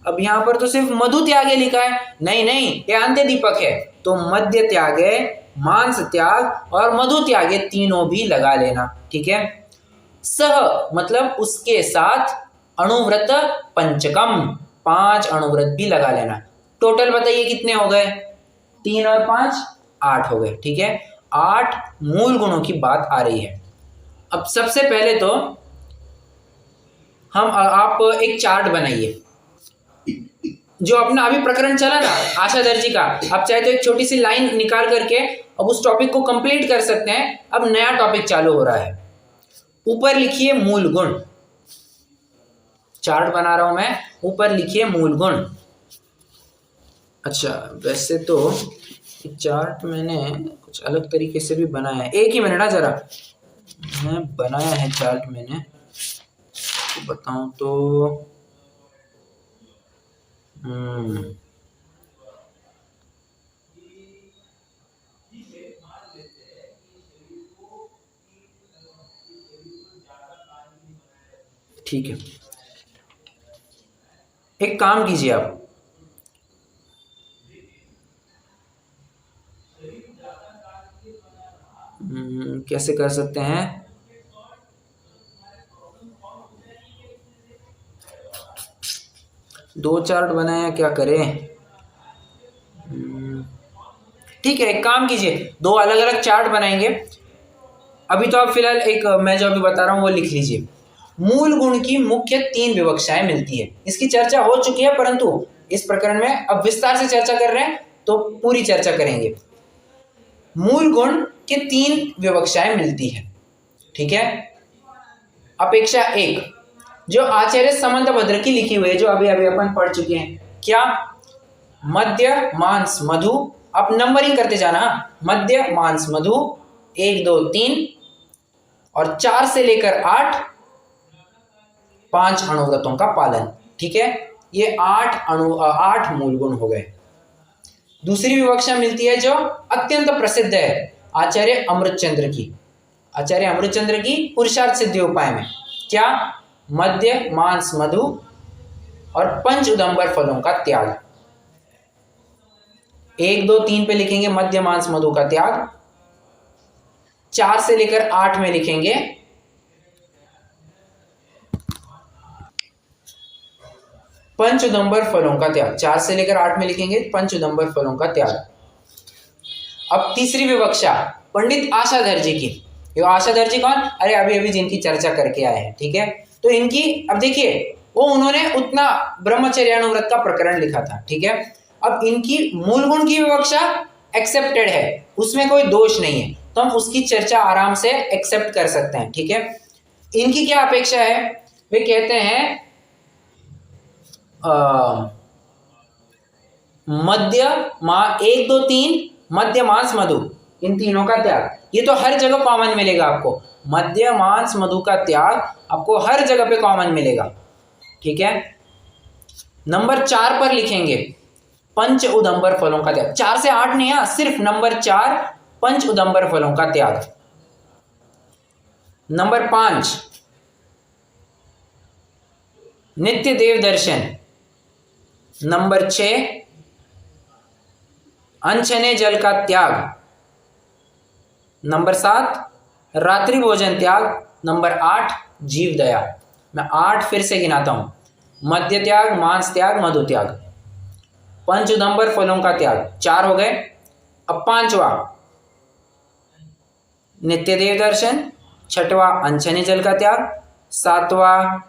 S1: अब यहाँ पर तो सिर्फ मधु त्यागे लिखा है, नहीं ये अंत्य दीपक है, तो मद्य त्यागे, मांस त्याग और मधु त्यागे तीनों भी लगा लेना। ठीक है, सह मतलब उसके साथ, अणुव्रत पंचकम, 5 अणुव्रत भी लगा लेना। टोटल बताइए कितने हो गए? 3 और 5 8 हो गए। ठीक है, 8 मूल गुणों की बात आ रही है। अब सबसे पहले तो हम आप एक चार्ट बनाइए, जो अपना अभी प्रकरण चला ना आशा दर्जी का, आप चाहे तो एक छोटी सी लाइन निकाल करके अब उस टॉपिक को कंप्लीट कर सकते हैं। अब नया टॉपिक चालू हो रहा है। ऊपर लिखिए मूल गुण, चार्ट बना रहा हूं मैं, ऊपर लिखिए मूल गुण। अच्छा, वैसे तो चार्ट मैंने कुछ अलग तरीके से भी बनाया है। एक ही मिनट ना, जरा मैं बनाया है चार्ट मैंने, तो बताऊं तो ठीक है, एक काम कीजिए आप, कैसे कर सकते हैं, दो चार्ट बनाया, क्या करें। ठीक है, एक काम कीजिए, दो अलग अलग चार्ट बनाएंगे। अभी तो आप फिलहाल एक मैं जो अभी बता रहा हूँ वो लिख लीजिए। मूल गुण की मुख्य 3 विवक्षाएं मिलती है। इसकी चर्चा हो चुकी है, परंतु इस प्रकरण में अब विस्तार से चर्चा कर रहे हैं, तो पूरी चर्चा करेंगे। मूल गुण के 3 विवक्षाएं मिलती है। ठीक है, अपेक्षा 1 जो आचार्य समंतभद्र की लिखी हुई है, जो अभी अभी अपन पढ़ चुके हैं। क्या? मध्य मांस मधु, आप नंबरिंग करते जाना, मध्य मांस मधु 1 2 3 और 4 से लेकर 8 5 अणुव्रतों का पालन। ठीक है, ये 8 मूल गुण हो गए। दूसरी विवक्षा मिलती है जो अत्यंत प्रसिद्ध है आचार्य अमृतचंद्र की, आचार्य अमृतचंद्र की पुरुषार्थ सिद्धि उपाय में। क्या? मध्य मांस मधु और पंच उदंबर फलों का त्याग। 1 2 3 पे लिखेंगे मध्य मांस मधु का त्याग, 4 से लेकर 8 में लिखेंगे पंच उदंबर फलों का त्याग। 4 से लेकर 8 में लिखेंगे पंच उदंबर फलों का त्याग। अब तीसरी विवक्षा पंडित आशाधर जी की। ये आशाधर जी कौन? अरे अभी अभी जिनकी चर्चा करके आए हैं। ठीक है, तो इनकी अब देखिए, वो उन्होंने उतना ब्रह्मचर्यानुव्रत का प्रकरण लिखा था। ठीक है, अब इनकी मूल गुण की विवक्षा एक्सेप्टेड है, उसमें कोई दोष नहीं है, तो हम उसकी चर्चा आराम से एक्सेप्ट कर सकते हैं। ठीक है, इनकी क्या अपेक्षा है? वे कहते हैं मध्य 1 2 3 मध्य मांस मधु, इन तीनों का त्याग। ये तो हर जगह कॉमन मिलेगा आपको, मध्य मांस मधु का त्याग आपको हर जगह पे कॉमन मिलेगा। ठीक है, नंबर 4 पर लिखेंगे पंच उदंबर फलों का त्याग। 4 से 8 नहीं है, सिर्फ नंबर 4 पंच उदंबर फलों का त्याग। नंबर 5 नित्य देव दर्शन। नंबर 6 अनछने जल का त्याग। नंबर 7 रात्रि भोजन त्याग। नंबर 8 जीव दया। मैं 8 फिर से गिनाता हूं, मध्य त्याग, मांस त्याग, मधु त्याग, पंच उदंबर फलों का त्याग, 4 हो गए। अब 5वां नित्य देव दर्शन, 6वां अनछने जल का त्याग, 7वां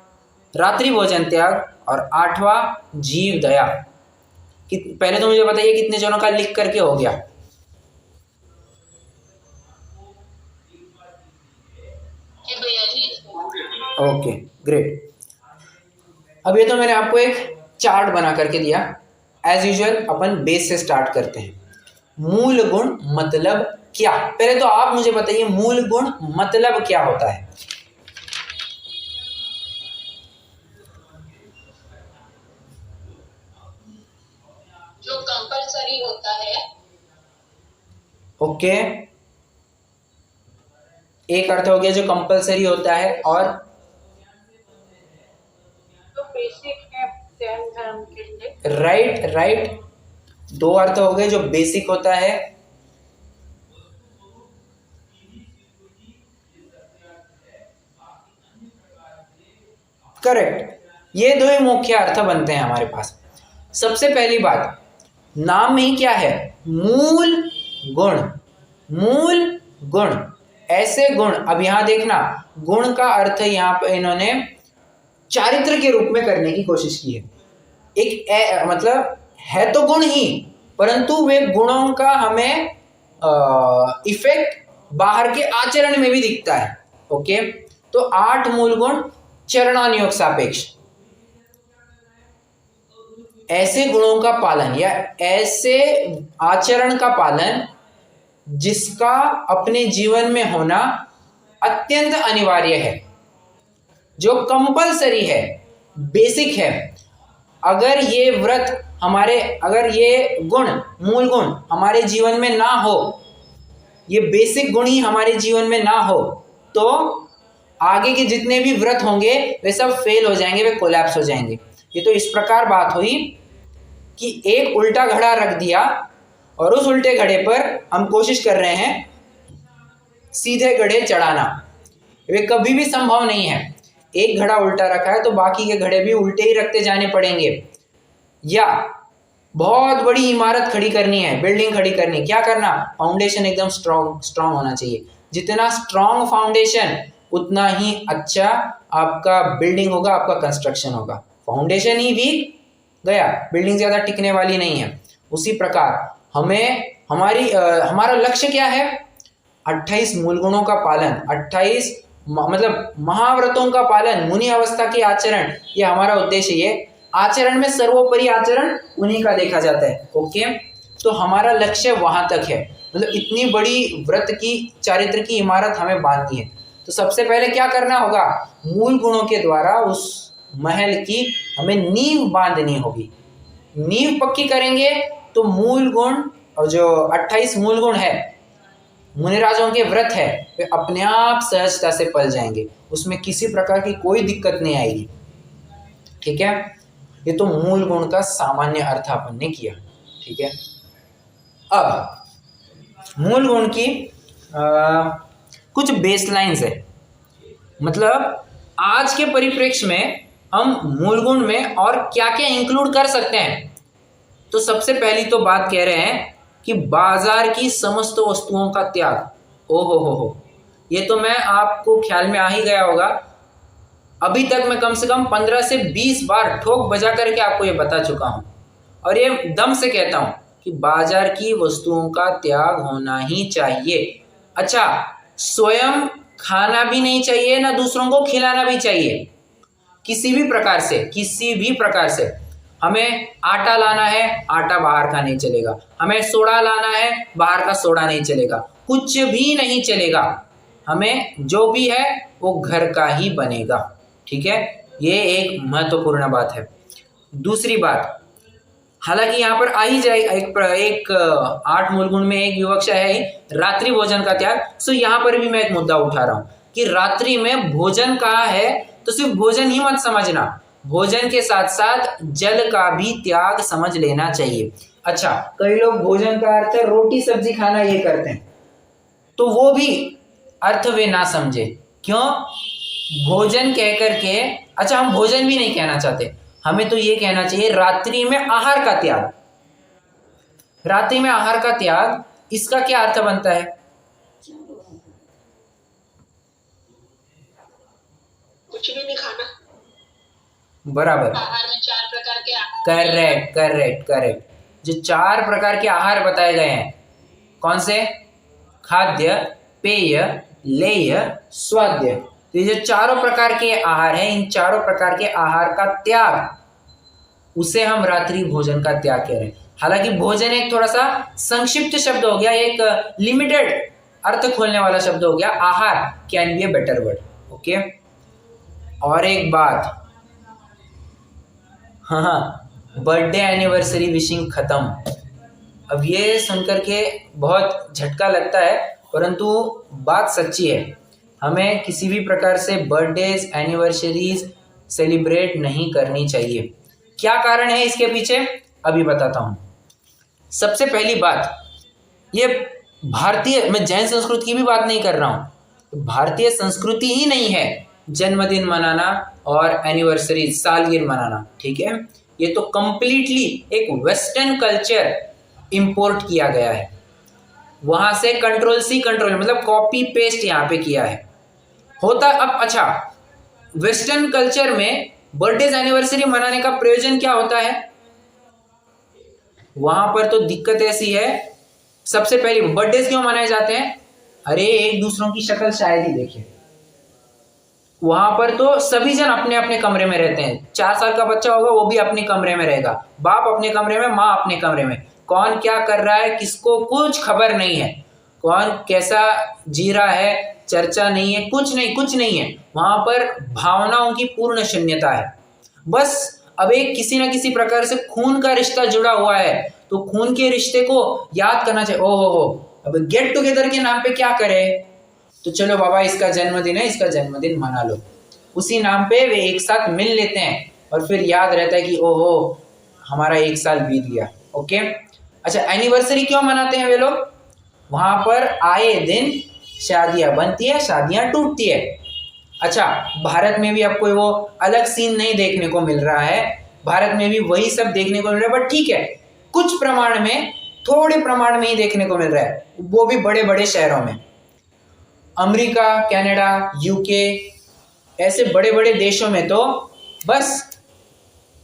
S1: रात्रि भोजन त्याग और 8वां जीव दया। पहले तो मुझे बताइए कितने जनों का लिख करके हो गया? Okay, great. अब ये तो मैंने आपको एक चार्ट बना करके दिया। एज यूजुअल अपन बेस से स्टार्ट करते हैं। मूल गुण मतलब क्या? पहले तो आप मुझे बताइए मूल गुण मतलब क्या होता है?
S2: जो कंपलसरी होता है।
S1: ओके, एक अर्थ हो गया जो कंपलसरी होता है, और
S2: जो बेसिक है जैन धर्म के लिए।
S1: राइट राइट, 2 अर्थ हो गए, जो बेसिक होता है। करेक्ट, ये दो ही मुख्य अर्थ बनते हैं हमारे पास। सबसे पहली बात, नाम में ही क्या है? मूल गुण। मूल गुण, ऐसे गुण। अब यहां देखना, गुण का अर्थ यहां पर इन्होंने चारित्र के रूप में करने की कोशिश की है। मतलब है तो गुण ही, परंतु वे गुणों का हमें इफेक्ट बाहर के आचरण में भी दिखता है। ओके, तो 8 मूल गुण चरणानुयोग सापेक्ष, ऐसे गुणों का पालन या ऐसे आचरण का पालन जिसका अपने जीवन में होना अत्यंत अनिवार्य है, जो कंपलसरी है, बेसिक है। अगर ये व्रत हमारे, अगर ये गुण, मूल गुण हमारे जीवन में ना हो, ये बेसिक गुण ही हमारे जीवन में ना हो, तो आगे के जितने भी व्रत होंगे वे सब फेल हो जाएंगे, वे कोलैप्स हो जाएंगे। ये तो इस प्रकार बात हुई कि एक उल्टा घड़ा रख दिया और उस उल्टे घड़े पर हम कोशिश कर रहे हैं सीधे घड़े चढ़ाना। वे कभी भी संभव नहीं है। एक घड़ा उल्टा रखा है तो बाकी के घड़े भी उल्टे ही रखते जाने पड़ेंगे। या बहुत बड़ी इमारत खड़ी करनी है, बिल्डिंग खड़ी करनी है, क्या करना? फाउंडेशन एकदम स्ट्रॉन्ग होना चाहिए। जितना स्ट्रॉन्ग फाउंडेशन उतना ही अच्छा आपका बिल्डिंग होगा, आपका कंस्ट्रक्शन होगा। फाउंडेशन ही वीक गया, बिल्डिंग ज़्यादा टिकने वाली नहीं है। उसी प्रकार हमें हमारा लक्ष्य क्या है? 28 मूल गुणों का पालन, 28 मतलब महाव्रतों का पालन, मुनि अवस्था के आचरण, ये हमारा उद्देश्य। ये आचरण में सर्वोपरि आचरण उन्हीं का देखा जाता है। ओके, तो हमारा लक्ष्य वहां तक है। मतलब इतनी बड़ी व्रत की, चारित्र की इमारत हमें बांधनी है, तो सबसे पहले क्या करना होगा? मूल गुणों के द्वारा उस महल की हमें नींव बांधनी होगी। नींव पक्की करेंगे तो मूल गुण, और जो 28 मूल गुण है, मुनिराजों के व्रत है, वे अपने आप सहजता से पल जाएंगे। उसमें किसी प्रकार की कोई दिक्कत नहीं आएगी। ठीक है, ये तो मूल गुण का सामान्य अर्थ अपन ने किया। ठीक है, अब मूल गुण की कुछ बेसलाइंस है। मतलब आज के परिप्रेक्ष्य में हम मूल गुण में और क्या क्या इंक्लूड कर सकते हैं। तो सबसे पहली तो बात कह रहे हैं कि बाजार की समस्त वस्तुओं का त्याग। ओहो हो, ये तो मैं आपको ख्याल में आ ही गया होगा। अभी तक मैं कम से कम 15 से 20 बार ठोक बजा करके आपको ये बता चुका हूँ, और ये दम से कहता हूँ कि बाजार की वस्तुओं का त्याग होना ही चाहिए। अच्छा, स्वयं खाना भी नहीं चाहिए, ना दूसरों को खिलाना भी चाहिए। किसी भी प्रकार से हमें आटा लाना है, आटा बाहर का नहीं चलेगा। हमें सोडा लाना है, बाहर का सोडा नहीं चलेगा। कुछ भी नहीं चलेगा। हमें जो भी है वो घर का ही बनेगा। ठीक है, ये एक महत्वपूर्ण बात है। दूसरी बात, हालांकि यहाँ पर आ ही जाए एक 8 मूल गुण में एक विवक्षा है रात्रि भोजन का त्याग। सो यहाँ पर भी मैं एक मुद्दा उठा रहा हूँ कि रात्रि में भोजन कहा है, तो सिर्फ भोजन ही मत समझना, भोजन के साथ साथ जल का भी त्याग समझ लेना चाहिए। अच्छा, कई लोग भोजन का अर्थ रोटी सब्जी खाना ये करते हैं, तो वो भी अर्थ वे ना समझे। क्यों? भोजन कह करके, अच्छा हम भोजन भी नहीं कहना चाहते, हमें तो ये कहना चाहिए रात्रि में आहार का त्याग। रात्रि में आहार का त्याग, इसका क्या अर्थ बनता है?
S2: कुछ भी नहीं खाना।
S1: बराबर,
S2: आहार में 4 प्रकार के आहार।
S1: करेक्ट। जो 4 प्रकार के आहार बताए गए हैं, कौन से? खाद्य, पेय, लेय, स्वाद्य। तो ये जो 4 प्रकार के आहार हैं, इन 4 प्रकार के आहार का त्याग, उसे हम रात्रि भोजन का त्याग कह रहे हैं। हालांकि भोजन एक थोड़ा सा संक्षिप्त शब्द हो गया, एक लिमिटेड अर्थ खोलने वाला शब्द हो गया। आहार can be a better word. Okay, और एक बात, हाँ, बर्थडे एनिवर्सरी विशिंग खत्म। अब ये सुनकर के बहुत झटका लगता है, परंतु बात सच्ची है। हमें किसी भी प्रकार से बर्थडेज, एनिवर्सरीज सेलिब्रेट नहीं करनी चाहिए। क्या कारण है इसके पीछे, अभी बताता हूँ। सबसे पहली बात, ये भारतीय, मैं जैन संस्कृति की भी बात नहीं कर रहा हूँ, भारतीय संस्कृति ही नहीं है जन्मदिन मनाना और एनिवर्सरी, सालगिरह मनाना, ठीक है, ये तो कंप्लीटली एक वेस्टर्न कल्चर इंपोर्ट किया गया है, वहां से कंट्रोल सी कंट्रोल मतलब कॉपी पेस्ट यहाँ पे किया है। होता अब अच्छा, वेस्टर्न कल्चर में बर्थडे एनिवर्सरी मनाने का प्रयोजन क्या होता है? वहां पर तो दिक्कत ऐसी है, सबसे पहले बर्थडे क्यों मनाए जाते हैं? अरे एक दूसरों की शक्ल शायद ही देखे। वहां पर तो सभी जन अपने अपने कमरे में रहते हैं, 4 साल का बच्चा होगा वो भी अपने कमरे में रहेगा, बाप अपने कमरे में, माँ अपने कमरे में, कौन क्या कर रहा है किसको कुछ खबर नहीं है, कौन कैसा जी रहा है चर्चा नहीं है, कुछ नहीं है। वहां पर भावनाओं की पूर्ण शून्यता है। बस अब एक किसी ना किसी प्रकार से खून का रिश्ता जुड़ा हुआ है, तो खून के रिश्ते को याद करना चाहिए। हो अब गेट टुगेदर के नाम पे क्या करें? तो चलो बाबा इसका जन्मदिन है, इसका जन्मदिन मना लो, उसी नाम पे वे एक साथ मिल लेते हैं और फिर याद रहता है कि ओहो हमारा 1 साल बीत गया। ओके, अच्छा एनिवर्सरी क्यों मनाते हैं वे लोग? वहां पर आए दिन शादियां बनती है, शादियां टूटती है। अच्छा, भारत में भी अब कोई वो अलग सीन नहीं देखने को मिल रहा है, भारत में भी वही सब देखने को मिल रहा है, बट ठीक है कुछ प्रमाण में, थोड़े प्रमाण में ही देखने को मिल रहा है, वो भी बड़े बड़े शहरों में। अमेरिका, कनाडा, यूके ऐसे बड़े बड़े देशों में तो बस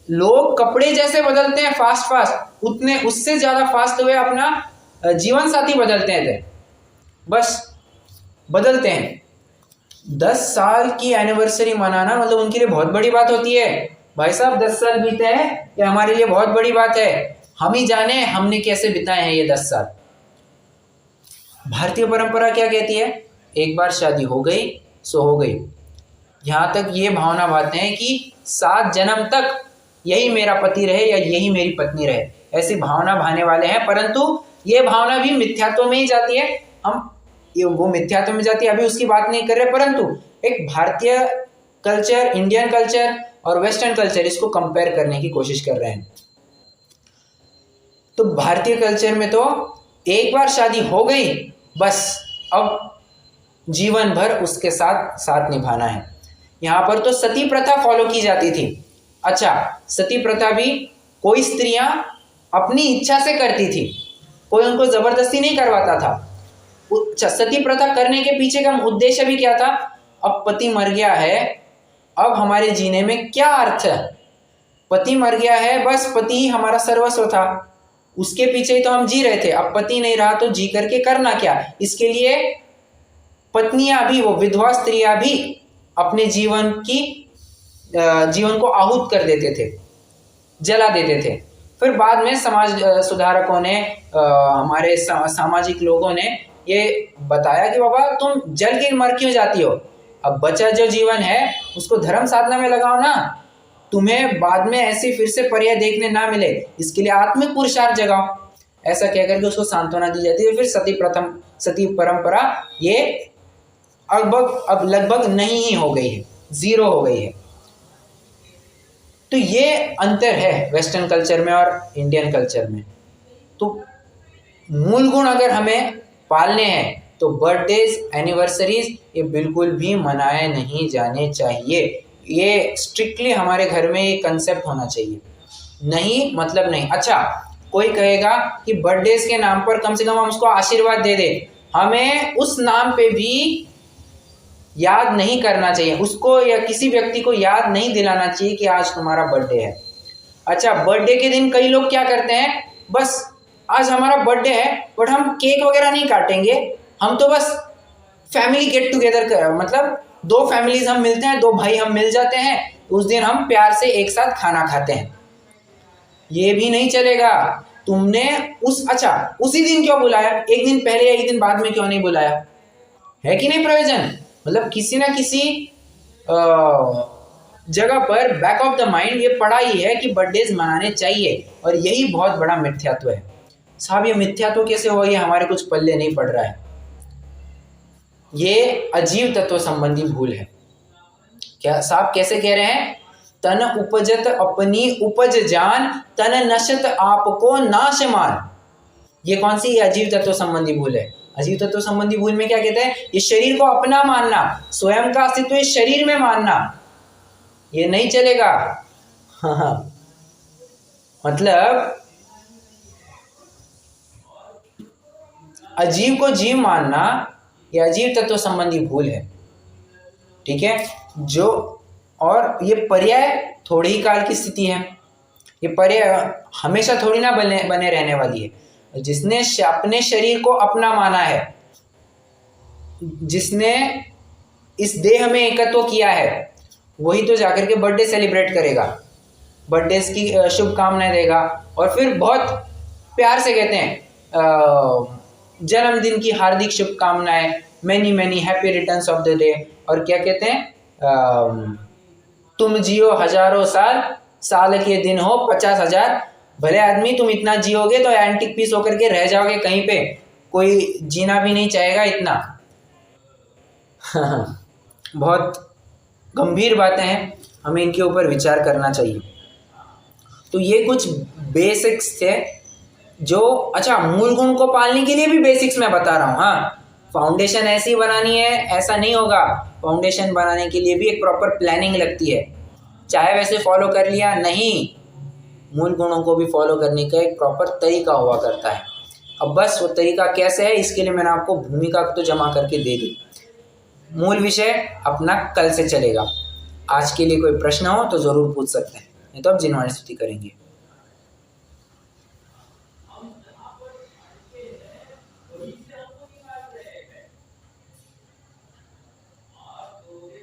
S1: लोग कपड़े जैसे बदलते हैं फास्ट उतने उससे ज्यादा फास्ट वे अपना जीवन साथी बदलते हैं, बस बदलते हैं। 10 साल की एनिवर्सरी मनाना मतलब उनके लिए बहुत बड़ी बात होती है। भाई साहब 10 साल बीते हैं, ये हमारे लिए बहुत बड़ी बात है, हम ही जाने हमने कैसे बिताए हैं ये 10 साल। भारतीय परंपरा क्या कहती है? एक बार शादी हो गई सो हो गई। यहाँ तक ये भावना बातें हैं कि 7 जन्म तक यही मेरा पति रहे या यही मेरी पत्नी रहे, ऐसी भावना भाने वाले हैं। परंतु ये भावना भी मिथ्यात्व में ही जाती है, वो मिथ्यात्व में जाती है, अभी उसकी बात नहीं कर रहे। परंतु एक भारतीय कल्चर, इंडियन कल्चर और वेस्टर्न कल्चर, इसको कंपेयर करने की कोशिश कर रहे हैं। तो भारतीय कल्चर में तो एक बार शादी हो गई बस, अब जीवन भर उसके साथ साथ निभाना है। यहाँ पर तो सती प्रथा फॉलो की जाती थी। अच्छा, सती प्रथा भी कोई स्त्रियां अपनी इच्छा से करती थी, कोई उनको जबरदस्ती नहीं करवाता था। अच्छा, सती प्रथा करने के पीछे का उद्देश्य भी क्या था? अब पति मर गया है, अब हमारे जीने में क्या अर्थ है? पति मर गया है, बस पति ही हमारा सर्वस्व था, उसके पीछे ही तो हम जी रहे थे, अब पति नहीं रहा तो जी करके करना क्या? इसके लिए पत्नियां भी, वो विधवा स्त्रियां भी अपने जीवन को आहूत कर देते थे, जला देते थे। फिर बाद में समाज सुधारकों ने, हमारे सामाजिक लोगों ने ये बताया कि बाबा तुम जल के मर क्यों जाती हो? अब बचा जो जीवन है उसको धर्म साधना में लगाओ ना, तुम्हें बाद में ऐसी फिर से पर्याय देखने ना मिले, इसके लिए आत्मिक पुरुषार्थ जगाओ। ऐसा कहकर के उसको सांत्वना दी जाती है। फिर सती परंपरा ये अब लगभग नहीं ही हो गई है, 0 हो गई है। तो ये अंतर है वेस्टर्न कल्चर में और इंडियन कल्चर में। तो मूल गुण अगर हमें पालने हैं तो बर्थडेज, एनिवर्सरीज ये बिल्कुल भी मनाए नहीं जाने चाहिए। ये स्ट्रिक्टली हमारे घर में ये कंसेप्ट होना चाहिए, नहीं मतलब नहीं। अच्छा, कोई कहेगा कि बर्थडेज के नाम पर कम से कम हम उसको आशीर्वाद दे दे, हमें उस नाम पे भी याद नहीं करना चाहिए उसको, या किसी व्यक्ति को याद नहीं दिलाना चाहिए कि आज तुम्हारा बर्थडे है। अच्छा, बर्थडे के दिन कई लोग क्या करते हैं, बस आज हमारा बर्थडे है बट हम केक वगैरह नहीं काटेंगे, हम तो बस फैमिली गेट टुगेदर कर, मतलब 2 फैमिलीज हम मिलते हैं, 2 भाई हम मिल जाते हैं, उस दिन हम प्यार से एक साथ खाना खाते हैं। ये भी नहीं चलेगा। तुमने उसी दिन क्यों बुलाया, एक दिन पहले या एक दिन बाद में क्यों नहीं बुलाया? है कि नहीं प्रयोजन? मतलब किसी ना किसी जगह पर बैक ऑफ द माइंड ये पड़ा ही है कि बर्थडेज मनाने चाहिए, और यही बहुत बड़ा मिथ्यात्व है। साहब ये मिथ्यात्व कैसे हुआ, ये हमारे कुछ पल्ले नहीं पड़ रहा है। ये अजीव तत्व संबंधी भूल है। क्या साहब कैसे कह रहे हैं? तन उपजत अपनी उपज जान, तन नशत आपको नाश मान। ये कौन सी अजीव तत्व संबंधी भूल है? अजीव तत्व संबंधी भूल में क्या कहते हैं? ये शरीर को अपना मानना, स्वयं का अस्तित्व इस शरीर में मानना, ये नहीं चलेगा। हाँ, मतलब अजीव को जीव मानना ये अजीव तत्व संबंधी भूल है, ठीक है। जो और ये पर्याय थोड़ी ही काल की स्थिति है, ये पर्याय हमेशा थोड़ी ना बने रहने वाली है। जिसने अपने शरीर को अपना माना है, जिसने इस देह में एकत्व किया है, वही तो जाकर के बर्थडे सेलिब्रेट करेगा, बर्थडे की शुभकामनाएं देगा, और फिर बहुत प्यार से कहते हैं जन्मदिन की हार्दिक शुभकामनाएं, many many happy returns of the day. और क्या कहते हैं, तुम जियो हजारों साल, साल के दिन हो 50,000। भले आदमी तुम इतना जियोगे तो एंटिक पीस होकर के रह जाओगे कहीं पे, कोई जीना भी नहीं चाहेगा इतना। बहुत गंभीर बातें हैं, हमें इनके ऊपर विचार करना चाहिए। तो ये कुछ बेसिक्स थे जो, अच्छा, मूल गुण को पालने के लिए भी बेसिक्स मैं बता रहा हूँ। हाँ, फाउंडेशन ऐसी बनानी है ऐसा नहीं होगा, फाउंडेशन बनाने के लिए भी एक प्रॉपर प्लानिंग लगती है। चाहे वैसे फॉलो कर लिया नहीं, मूल गुणों को भी फॉलो करने का एक प्रॉपर तरीका हुआ करता है। अब बस वो तरीका कैसे है, इसके लिए मैंने आपको भूमिका तो जमा करके दे दी। मूल विषय अपना कल से चलेगा। आज के लिए कोई प्रश्न हो तो ज़रूर पूछ सकते हैं, नहीं तो अब जिनवाणी स्तुति करेंगे।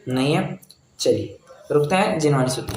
S1: नहीं है, चलिए रुकते हैं, जिनवाणी स्तुति।